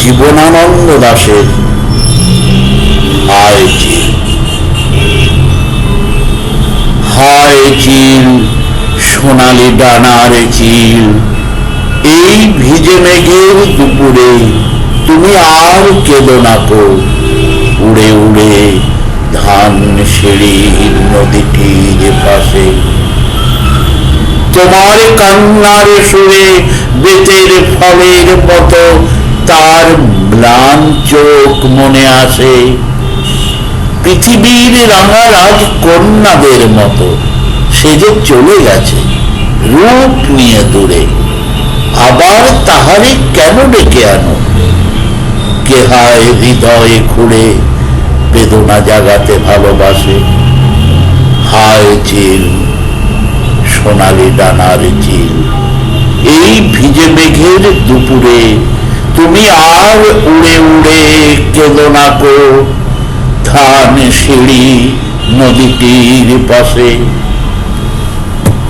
জীবনানন্দ দাশের হায় চিল। হায় চিল, সোনালি ডানার চিল, এই ভিজে মেঘের দুপুরে তুমি আর কেঁদো না কো। উড়ে উড়ে ধান সিঁড়ির নদীটির পাশে তোমার কান্নার সুরে বেতের ফলের মতো তার ম্লান চোখ মনে আসে। পৃথিবীর রাঙা রাজ কন্যাদের মতো সে যে চলে গেছে রূপ নিয়ে দূরে, আবার তাহারে কেন ডেকে আনো? কে হায় হৃদয়ে খুঁড়ে বেদনা জাগাতে ভালোবাসে। হায় চিল, সোনালি ডানার চিল, এই ভিজে মেঘের দুপুরে তুমি আর উড়ে উড়ে কেঁদো না কো। ধান সিঁড়ি নদীটির পাশে